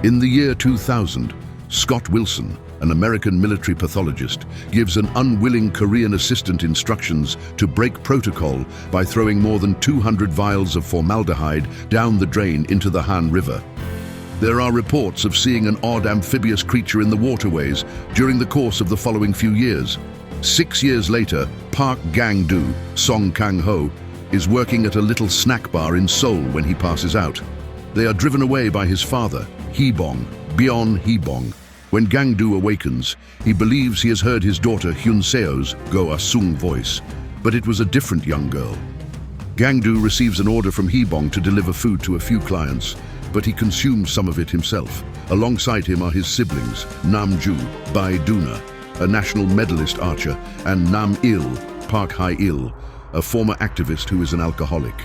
In the year 2000, Scott Wilson, an American military pathologist, gives an unwilling Korean assistant instructions to break protocol by throwing more than 200 vials of formaldehyde down the drain into the Han River. There are reports of seeing an odd amphibious creature in the waterways during the course of the following few years. 6 years later, Park Gang-do, Song Kang-ho, is working at a little snack bar in Seoul when he passes out. They are driven away by his father, Hee-bong, Byeon Hee-bong. When Gang-do awakens, he believes he has heard his daughter Hyun-seo's Go Ah-sung voice, but it was a different young girl. Gang-do receives an order from Hee-bong to deliver food to a few clients, but he consumes some of it himself. Alongside him are his siblings, Nam-ju, Bae-duna, a national medalist archer, and Nam-il, Park Hae-il, a former activist who is an alcoholic.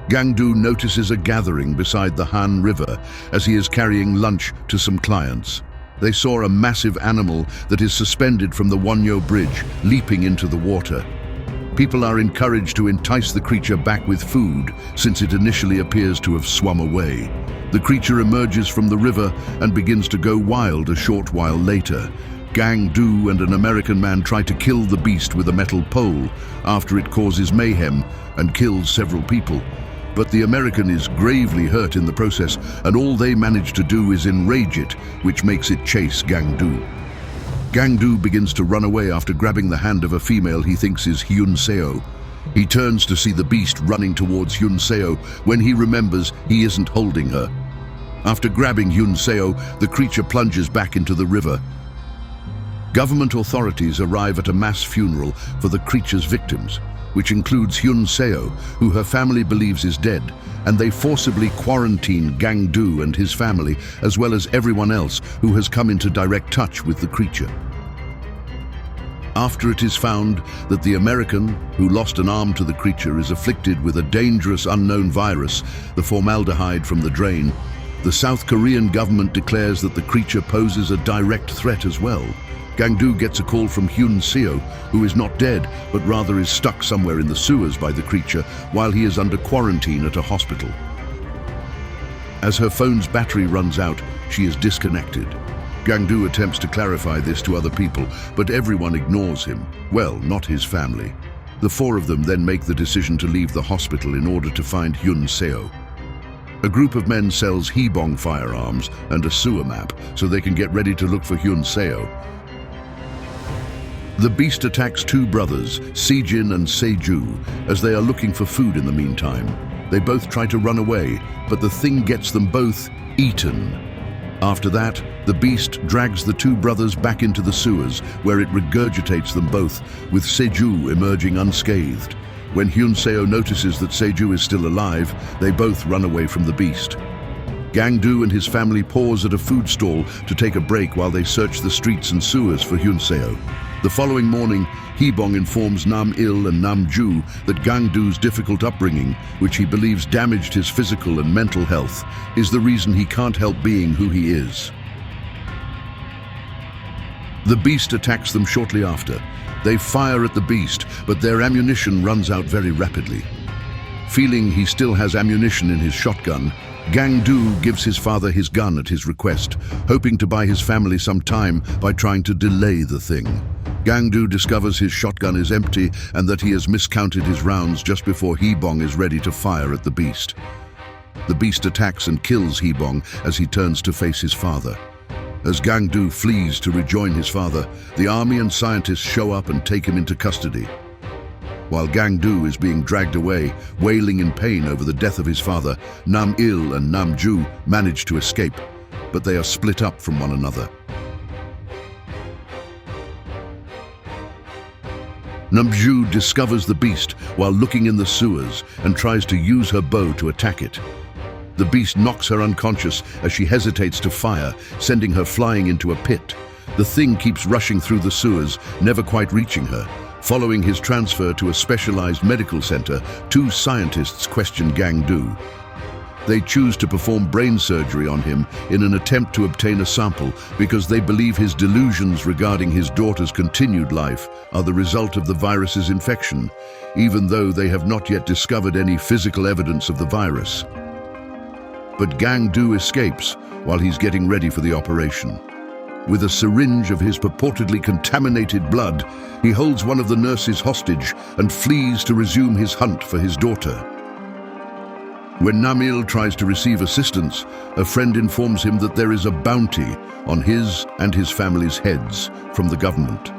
Gang-do notices a gathering beside the Han River as he is carrying lunch to some clients. They saw a massive animal that is suspended from the Wonyo Bridge, leaping into the water. People are encouraged to entice the creature back with food, since it initially appears to have swum away. The creature emerges from the river and begins to go wild a short while later. Gang-do and an American man try to kill the beast with a metal pole after it causes mayhem and kills several people. But the American is gravely hurt in the process, and all they manage to do is enrage it, which makes it chase Gang-do. Gang-do begins to run away after grabbing the hand of a female he thinks is Hyun-seo. He turns to see the beast running towards Hyun-seo when he remembers he isn't holding her. After grabbing Hyun-seo, the creature plunges back into the river. Government authorities arrive at a mass funeral for the creature's victims, which includes Hyun-seo, who her family believes is dead, and they forcibly quarantine Gang-do and his family, as well as everyone else who has come into direct touch with the creature. After it is found that the American, who lost an arm to the creature, is afflicted with a dangerous unknown virus, the formaldehyde from the drain, the South Korean government declares that the creature poses a direct threat as well. Gang-do gets a call from Hyun-seo, who is not dead, but rather is stuck somewhere in the sewers by the creature while he is under quarantine at a hospital. As her phone's battery runs out, she is disconnected. Gang-do attempts to clarify this to other people, but everyone ignores him. Well, not his family. The four of them then make the decision to leave the hospital in order to find Hyun-seo. A group of men sells Hee-bong firearms and a sewer map so they can get ready to look for Hyun-seo. The beast attacks two brothers, Sejin and Seju, as they are looking for food in the meantime. They both try to run away, but the thing gets them both eaten. After that, the beast drags the two brothers back into the sewers, where it regurgitates them both, with Seju emerging unscathed. When Hyun-seo notices that Seju is still alive, they both run away from the beast. Gang-do and his family pause at a food stall to take a break while they search the streets and sewers for Hyun-seo. The following morning, Hee-bong informs Nam-il and Nam-ju that Gang-do's difficult upbringing, which he believes damaged his physical and mental health, is the reason he can't help being who he is. The beast attacks them shortly after. They fire at the beast, but their ammunition runs out very rapidly. Feeling he still has ammunition in his shotgun, Gang-do gives his father his gun at his request, hoping to buy his family some time by trying to delay the thing. Gang-do discovers his shotgun is empty and that he has miscounted his rounds just before Hee-bong is ready to fire at the beast. The beast attacks and kills Hee-bong as he turns to face his father. As Gang-do flees to rejoin his father, the army and scientists show up and take him into custody. While Gang-do is being dragged away, wailing in pain over the death of his father, Nam-il and Nam-ju manage to escape, but they are split up from one another. Nam-ju discovers the beast while looking in the sewers and tries to use her bow to attack it. The beast knocks her unconscious as she hesitates to fire, sending her flying into a pit. The thing keeps rushing through the sewers, never quite reaching her. Following his transfer to a specialized medical center, two scientists question Gang-do. They choose to perform brain surgery on him in an attempt to obtain a sample because they believe his delusions regarding his daughter's continued life are the result of the virus's infection, even though they have not yet discovered any physical evidence of the virus. But Gang Du escapes while he's getting ready for the operation. With a syringe of his purportedly contaminated blood, he holds one of the nurses hostage and flees to resume his hunt for his daughter. When Nam-il tries to receive assistance, a friend informs him that there is a bounty on his and his family's heads from the government.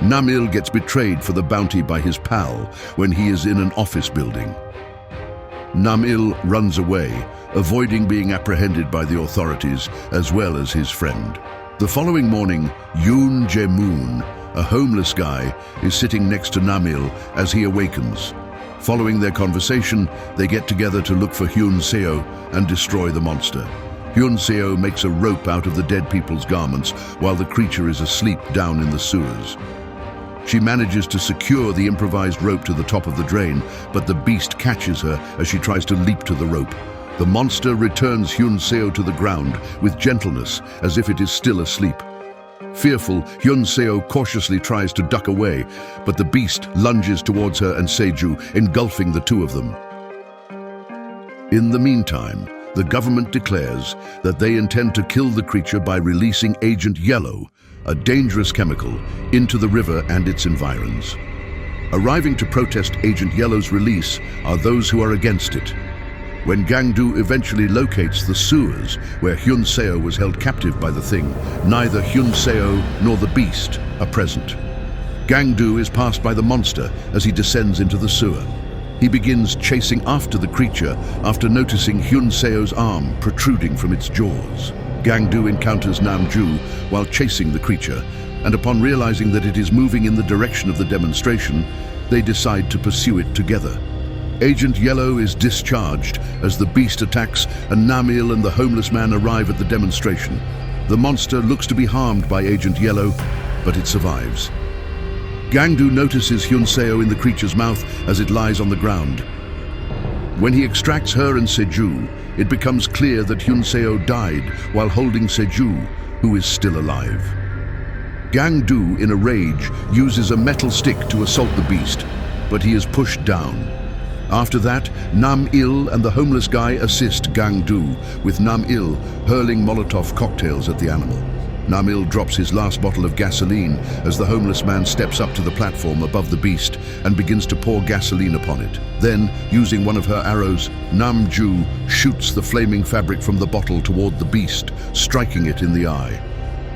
Nam-il gets betrayed for the bounty by his pal when he is in an office building. Nam-il runs away, avoiding being apprehended by the authorities as well as his friend. The following morning, Yoon Jae-moon, a homeless guy, is sitting next to Nam-il as he awakens. Following their conversation, they get together to look for Hyun Seo and destroy the monster. Hyun Seo makes a rope out of the dead people's garments while the creature is asleep down in the sewers. She manages to secure the improvised rope to the top of the drain, but the beast catches her as she tries to leap to the rope. The monster returns Hyun Seo to the ground with gentleness, as if it is still asleep. Fearful, Hyun Seo cautiously tries to duck away, but the beast lunges towards her and Seju, engulfing the two of them. In the meantime, the government declares that they intend to kill the creature by releasing Agent Yellow, a dangerous chemical, into the river and its environs. Arriving to protest Agent Yellow's release are those who are against it. When Gang Du eventually locates the sewers where Hyun Seo was held captive by the thing, neither Hyun Seo nor the beast are present. Gang Du is passed by the monster as he descends into the sewer. He begins chasing after the creature after noticing Hyun Seo's arm protruding from its jaws. Gang Du encounters Nam Ju while chasing the creature, and upon realizing that it is moving in the direction of the demonstration, they decide to pursue it together. Agent Yellow is discharged as the beast attacks and Nam-il and the homeless man arrive at the demonstration. The monster looks to be harmed by Agent Yellow, but it survives. Gang Du notices Hyun Seo in the creature's mouth as it lies on the ground. When he extracts her and Seju, it becomes clear that Hyun Seo died while holding Seju, who is still alive. Gang Du, in a rage, uses a metal stick to assault the beast, but he is pushed down. After that, Nam-il and the homeless guy assist Gang Du, with Nam-il hurling Molotov cocktails at the animal. Nam-il drops his last bottle of gasoline as the homeless man steps up to the platform above the beast and begins to pour gasoline upon it. Then, using one of her arrows, Nam-ju shoots the flaming fabric from the bottle toward the beast, striking it in the eye.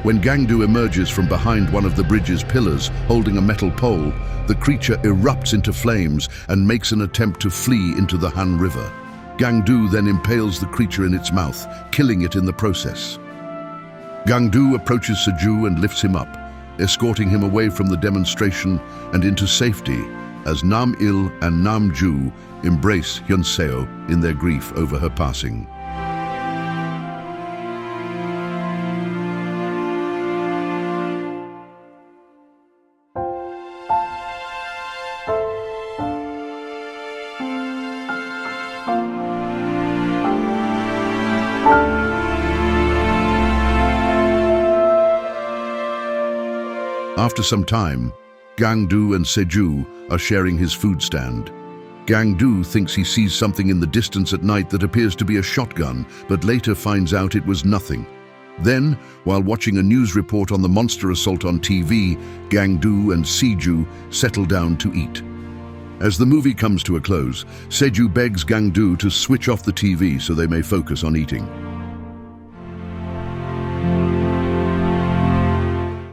When Gang Du emerges from behind one of the bridge's pillars, holding a metal pole, the creature erupts into flames and makes an attempt to flee into the Han River. Gang Du then impales the creature in its mouth, killing it in the process. Gang Du approaches Seju and lifts him up, escorting him away from the demonstration and into safety as Nam-il and Nam-ju embrace Hyun Seo in their grief over her passing. After some time, Gang Du and Seju are sharing his food stand. Gang Du thinks he sees something in the distance at night that appears to be a shotgun, but later finds out it was nothing. Then, while watching a news report on the monster assault on TV, Gang Du and Seju settle down to eat. As the movie comes to a close, Seju begs Gang Du to switch off the TV so they may focus on eating.